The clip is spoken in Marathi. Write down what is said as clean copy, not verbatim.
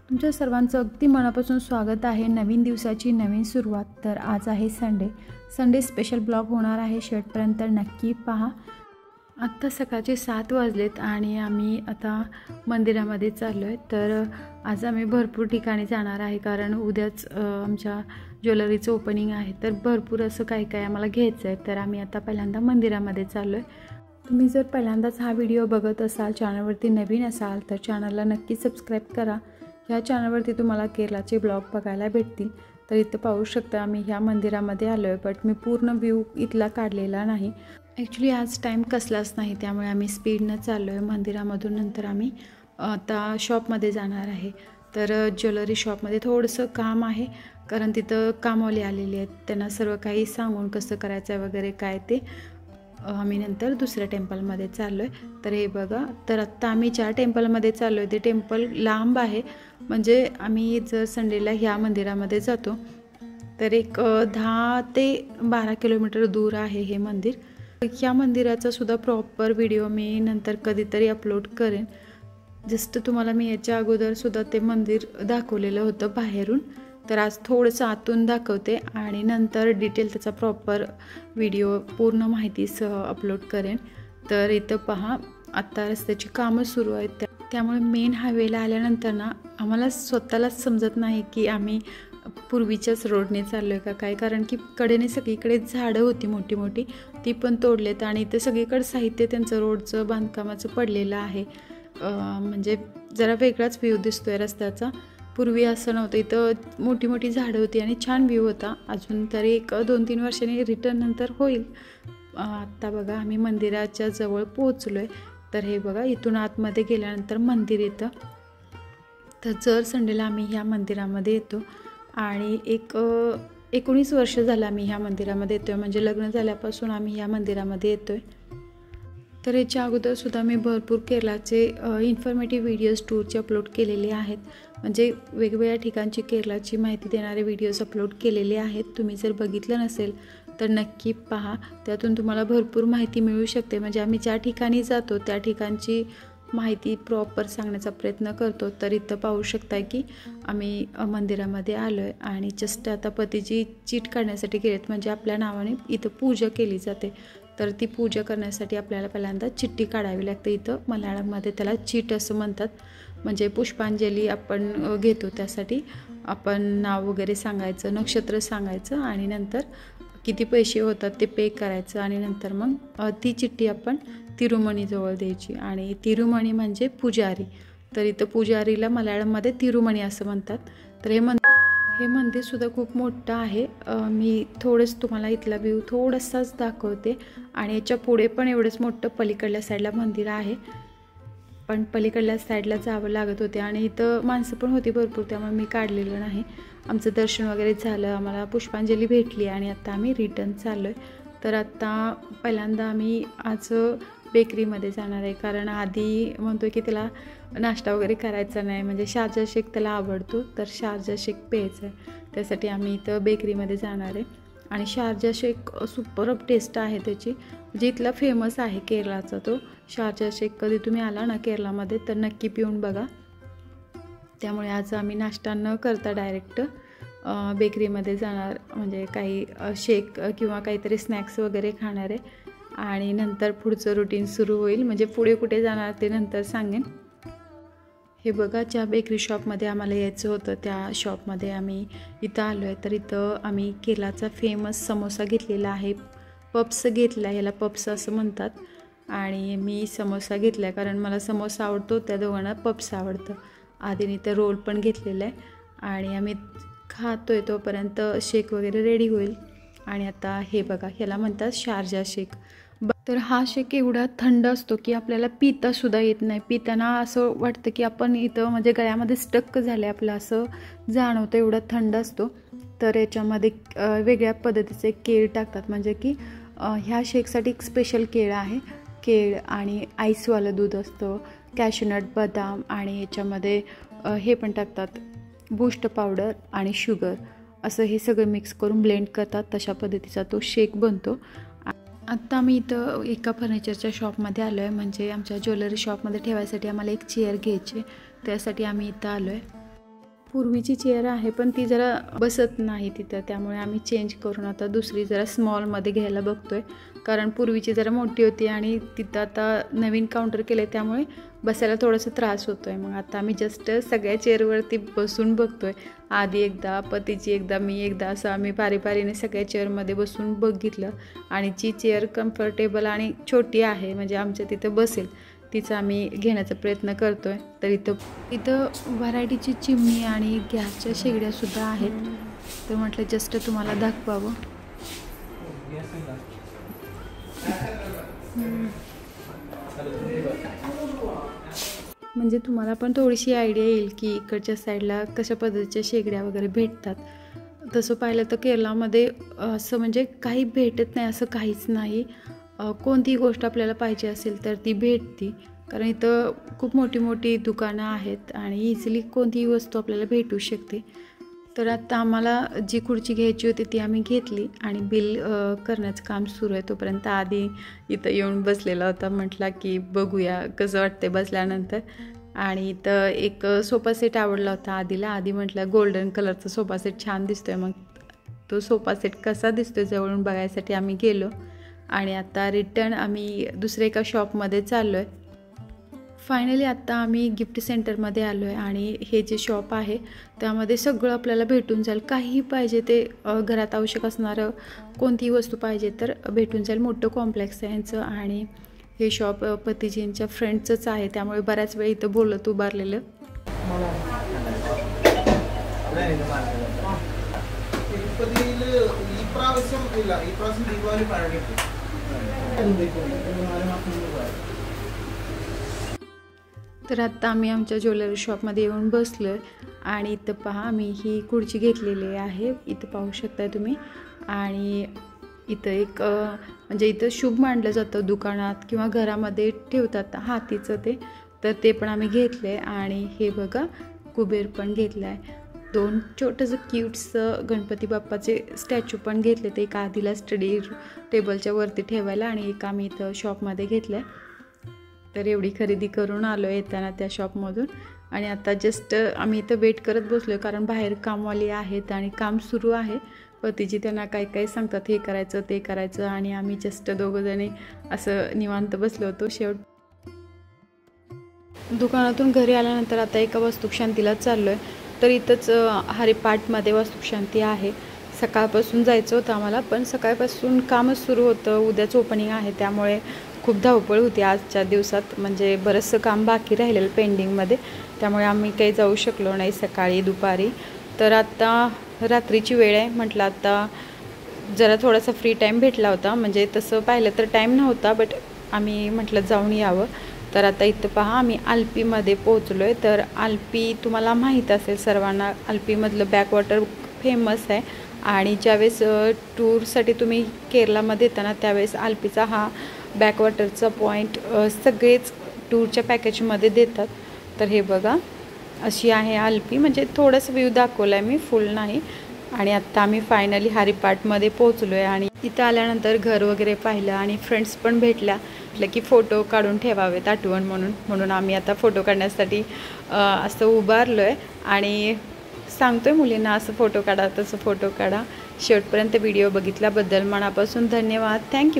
तुमच्या सर्वांचं अगदी मनापासून स्वागत आहे नवीन दिवसाची नवीन सुरुवात। तर आज आहे संडे स्पेशल ब्लॉग होणार आहे, शेवटपर्यंत नक्की पहा। आत्ता सकाळचे 7 वाजलेत आणि आम्ही आता मंदिरामध्ये चाललो आहे। तर आज आम्ही भरपूर ठिकाणी जाणार आहे, कारण उद्याच आमच्या ज्वेलरीचं ओपनिंग आहे। तर भरपूर असं काय आम्हाला घ्यायचं आहे, तर आम्ही आता पहिल्यांदा मंदिरामध्ये चाललो आहे। तुम्ही जर पहिल्यांदाच हा व्हिडिओ बघत असाल, चॅनलवरती नवीन असाल, तर चॅनलला नक्की सबस्क्राईब करा। ह्या चॅनलवरती तुम्हाला केरळाचे ब्लॉग बघायला भेटतील। तर इथं पाहू शकता आम्ही ह्या मंदिरामध्ये आलो आहे, बट मी पूर्ण व्ह्यू इथला काढलेला नाही। ॲक्च्युली आज टाईम कसलाच नाही, त्यामुळे आम्ही स्पीडनं चाललो आहे मंदिरामधून। नंतर आम्ही आता शॉपमध्ये जाणार आहे। तर ज्वेलरी शॉपमध्ये थोडंसं काम आहे, कारण तिथं कामवाले आलेले आहेत। त्यांना सर्व काही सांगून कसं करायचं आहे वगैरे काय ते आम्ही नंतर दुसऱ्या टेम्पलमध्ये चाललो आहे। तर हे बघा, तर आत्ता आम्ही ज्या टेम्पलमध्ये चाललो आहे ते टेम्पल लांब आहे, म्हणजे आम्ही जर संडेला ह्या मंदिरामध्ये जातो तर एक 10 ते 12 किलोमीटर दूर आहे हे मंदिर। ह्या मंदिराचा सुद्धा प्रॉपर व्हिडिओ मी नंतर कधीतरी अपलोड करेन। जस्ट तुम्हाला मी याच्या अगोदर सुद्धा ते मंदिर दाखवलेलं होतं बाहेरून, तर आज थोडंसं आतून दाखवते आणि नंतर डिटेल त्याचा प्रॉपर व्हिडिओ पूर्ण माहितीसह अपलोड करेन। तर इथं पहा, आत्ता रस्त्याची कामं सुरू आहेत, त्यामुळे मेन हायवेला आल्यानंतर ना आम्हाला स्वतःलाच समजत नाही की आम्ही पूर्वीच्याच रोडने चाललो आहे का काय, कारण की कडेने सगळीकडे झाडं होती मोठी मोठी, ती पण तोडलेत आणि इथं सगळीकडे साहित्य त्यांचं रोडचं बांधकामाचं पडलेलं आहे। म्हणजे जरा वेगळाच व्ह्यू दिसतोय रस्त्याचा। पूर्वी असं नव्हतं, इथं मोठी मोठी झाडं होती आणि छान व्ह्यू होता। अजून तरी एक 2-3 वर्षांनी रिटर्न नंतर होईल। आत्ता बघा आम्ही मंदिराच्या जवळ पोहोचलो आहे। तर हे बघा, इथून आतमध्ये गेल्यानंतर मंदिर येतं। तर जर संडेला आम्ही ह्या मंदिरामध्ये येतो आणि 19 वर्ष झालं आम्ही ह्या मंदिरामध्ये येतो आहे, म्हणजे लग्न झाल्यापासून आम्ही ह्या मंदिरामध्ये येतो आहे। तर याच्या अगोदरसुद्धा मी भरपूर केरळाचे इन्फॉर्मेटिव्ह व्हिडिओज टूरचे अपलोड केलेले आहेत, म्हणजे वेगवेगळ्या ठिकाणची केरळाची माहिती देणारे व्हिडिओज अपलोड केलेले आहेत। तुम्ही जर बघितलं नसेल तर नक्की पहा, त्यातून तुम्हाला भरपूर माहिती मिळू शकते। म्हणजे आम्ही ज्या ठिकाणी जातो त्या ठिकाणची माहिती प्रॉपर सांगण्याचा प्रयत्न करतो। तर इथं पाहू शकता की आम्ही मंदिरामध्ये आलो आहे आणि जस्ट आता पतीची चीट काढण्यासाठी गेलेत, म्हणजे आपल्या नावाने इथं पूजा केली जाते। तर ती पूजा करण्यासाठी आपल्याला पहिल्यांदा चिठ्ठी काढावी लागते। इथं मल्याळममध्ये त्याला चीट असं म्हणतात, म्हणजे पुष्पांजली आपण घेतो, त्यासाठी आपण नाव वगैरे सांगायचं, नक्षत्र सांगायचं आणि नंतर किती पैसे होतात ते पे करायचं आणि नंतर मग ती चिठ्ठी आपण तिरुमणीजवळ द्यायची। आणि तिरुमणी म्हणजे पुजारी, तर इथं पुजारीला मल्याळममध्ये तिरुमणी असं म्हणतात। तर हे मंदिरसुद्धा खूप मोठं आहे। मी थोडंच तुम्हाला इथला व्ह्यू थोडासाच दाखवते आणि याच्या पुढे पण एवढंच मोठं पलीकडल्या साईडला मंदिर आहे, पण पलीकडल्या साईडला जावं लागत होते आणि इथं माणसं पण होती भरपूर, त्यामुळे मी काढलेलं नाही। आमचं दर्शन वगैरे झालं, आम्हाला पुष्पांजली भेटली आणि आता आम्ही रिटर्न चाललो आहे। तर आत्ता पहिल्यांदा आम्ही आज बेकरीमध्ये जाणार आहे, कारण आधी म्हणतो की त्याला नाश्ता वगैरे करायचा नाही, म्हणजे शारजा शेक त्याला आवडतो, तर शारजा शेक प्यायचा आहे। त्यासाठी आम्ही इथं बेकरीमध्ये जाणार आहे आणि शारजा शेक सुपरब टेस्ट आहे त्याची, म्हणजे इथला फेमस आहे केरळाचा तो शारजा शेक। कधी तुम्ही आला ना केरळामध्ये तर नक्की पिऊन बघा। त्यामुळे आज आम्ही नाश्ता न करता डायरेक्ट बेकरीमध्ये जाणार, म्हणजे काही शेक किंवा काहीतरी स्नॅक्स वगैरे खाणार आहे आणि नंतर पुढचं रुटीन सुरू होईल। म्हणजे पुढे कुठे जाणार ते नंतर सांगेन। हे बघा, ज्या बेकरी शॉपमध्ये आम्हाला यायचं होतं त्या शॉपमध्ये आम्ही इथं आलो आहे। तर इथं आम्ही केरळाचा फेमस समोसा घेतलेला आहे, पप्स घेतला आहे, ह्याला पप्स असं म्हणतात। आणि मी समोसा घेतला आहे कारण मला समोसा आवडतो, त्या दोघांना पप्स आवडतं। आधीने तर रोल पण घेतलेला आहे आणि आम्ही खातो आहे तोपर्यंत शेक वगैरे रेडी होईल। आणि आता हे बघा, ह्याला म्हणतात शारजा शेक। तर हा शेक एवढा थंड असतो की आपल्याला पितासुद्धा येत नाही। पिताना असं वाटतं की आपण इथं म्हणजे गळ्यामध्ये स्टक झालं आहे आपलं, असं जाणवतं, एवढा थंड असतो। तर याच्यामध्ये वेगळ्या पद्धतीचे केळ टाकतात, म्हणजे की ह्या शेकसाठी एक स्पेशल केळ आहे, केळ आणि आईसवालं दूध असतं, कॅशनट, बदाम आणि याच्यामध्ये हे पण टाकतात बूस्ट पावडर आणि शुगर, असं हे सगळं मिक्स करून ब्लेंड करतात, तशा पद्धतीचा तो शेक बनतो। आत्ता आम्ही इथं एका फर्निचरच्या शॉपमध्ये आलो आहे, म्हणजे आमच्या ज्वेलरी शॉपमध्ये ठेवायसाठी आम्हाला एक चेअर घ्यायची, त्यासाठी आम्ही इथं आलो आहे। पूर्वीची चेअर आहे पण ती जरा बसत नाही तिथं, त्यामुळे आम्ही चेंज करून आता दुसरी जरा स्मॉलमध्ये घ्यायला बघतोय, कारण पूर्वीची जरा मोठी होती आणि तिथं आता नवीन काउंटर केलं आहे त्यामुळे बसायला थोडासा त्रास होतो आहे. मग आता आम्ही जस्ट सगळ्या चेअरवरती बसून बघतोय, आधी एकदा, पतीची एकदा, मी एकदा, असं आम्ही पारीपारीने सगळ्या चेअरमध्ये बसून बघितलं आणि जी चेअर कम्फर्टेबल आणि छोटी आहे म्हणजे आमच्या तिथं बसेल तिचा आम्ही घेण्याचा प्रयत्न करतोय. तर इथं व्हरायटीची चिमणी आणि गॅसच्या शेगड्यासुद्धा आहेत, तर म्हटलं जस्ट तुम्हाला दाखवावं. म्हणजे तुम्हाला पण थोडीशी आयडिया येईल की इकडच्या साईडला कशा पद्धतीच्या शेगड्या वगैरे भेटतात. तसं पाहिलं तर केरळामध्ये असं म्हणजे काही भेटत नाही असं काहीच नाही. कोणतीही गोष्ट आपल्याला पाहिजे असेल तर ती भेटते, कारण इथं खूप मोठी मोठी दुकानं आहेत आणि इझिली कोणतीही वस्तू आपल्याला भेटू शकते. तर आता आम्हाला जी खुर्ची घ्यायची होती ती आम्ही घेतली आणि बिल करण्याचं काम सुरू आहे. तोपर्यंत आधी इथं येऊन बसलेला होता, म्हटला की बघूया कसं वाटते बसल्यानंतर. आणि इथं एक सोफा सेट आवडला होता आधीला. आधी म्हटलं गोल्डन कलरचा सोफा सेट छान दिसतोय, मग तो सोफा सेट कसा दिसतोय जवळून बघायसाठी आम्ही गेलो आणि आता रिटर्न आम्ही दुसऱ्या एका शॉपमध्ये चाललो आहे. फायनली आत्ता आम्ही गिफ्ट सेंटरमध्ये आलो आहे आणि हे जे शॉप आहे त्यामध्ये सगळं आपल्याला भेटून जाईल. काहीही पाहिजे ते घरात आवश्यक असणारं कोणतीही वस्तू पाहिजे तर भेटून जाईल. मोठं कॉम्प्लेक्स आहे यांचं आणि हे शॉप पतीजींच्या फ्रेंडचंच आहे, त्यामुळे बऱ्याच वेळ इथं बोलत उभारलेलं. तर आत्ता आम्ही आमच्या ज्वेलरी शॉपमध्ये येऊन बसलो आहे आणि इथं पहा आम्ही ही खुर्ची घेतलेली आहे, इथं पाहू शकताय तुम्ही. आणि इथं एक म्हणजे इथं शुभ मांडलं जातं दुकानात किंवा घरामध्ये ठेवतात हातीचं ते पण आम्ही घेतलं आहे. आणि हे बघा कुबेर पण घेतलं आहे. 2 छोटंसं क्यूटचं गणपती बाप्पाचे स्टॅच्यू पण घेतले, ते एक आधीला स्टडी टेबलच्या वरती ठेवायला आणि एक आम्ही इथं शॉपमध्ये घेतलं आहे. तर एवढी खरेदी करून आलो आहे येताना त्या शॉपमधून आणि आता जस्ट आम्ही इथं वेट करत बसलो आहे, कारण बाहेर कामवाली आहेत आणि काम सुरू आहे. पतीजी त्यांना काय काय सांगतात, हे करायचं ते करायचं, आणि आम्ही जस्ट दोघंजणी असं निवांत बसलो होतो. दुकानातून घरी आल्यानंतर आता एका वास्तुशांतीला चाललो आहे. तर इथंच हरिपाठमध्ये वास्तुशांती आहे. सकाळपासून जायचं होतं आम्हाला, पण सकाळपासून कामच सुरू होतं, उद्याच ओपनिंग आहे त्यामुळे खूप धावपळ होती आजच्या दिवसात. म्हणजे बरंचसं काम बाकी राहिलेलं पेंडिंगमध्ये, त्यामुळे आम्ही काही जाऊ शकलो नाही सकाळी दुपारी. तर आत्ता रात्रीची वेळ आहे, म्हटलं आता जरा थोडासा फ्री टाईम भेटला होता, म्हणजे तसं पाहिलं तर टाईम नव्हता बट आम्ही म्हटलं जाऊन यावं. तर आता इथं पहा आम्ही आलपीमध्ये पोहोचलो आहे. तर आलपी तुम्हाला माहीत असेल सर्वांना, आलपीमधलं बॅकवॉटर फेमस आहे आणि ज्यावेळेस टूरसाठी तुम्ही केरळामध्ये येताना त्यावेळेस आलपीचा हा बॅकवॉटरचा पॉईंट सगळेच टूरच्या पॅकेजमध्ये देतात. तर हे बघा अशी आहे आलपी, म्हणजे थोडंसं व्ह्यू दाखवला आहे मी, फुल नाही. आणि आत्ता आम्ही फायनली हरिपाठमध्ये पोहोचलो आहे आणि इथं आल्यानंतर घर वगैरे पाहिलं आणि फ्रेंड्स पण भेटल्या, म्हटलं की फोटो काढून ठेवावेत आठवण म्हणून आम्ही आता फोटो काढण्यासाठी असं उभारलो आहे आणि सांगतोय मुलींना असं फोटो काढा तसं फोटो काढा. शेवटपर्यंत व्हिडिओ बघितल्याबद्दल मनापासून धन्यवाद. थँक्यू.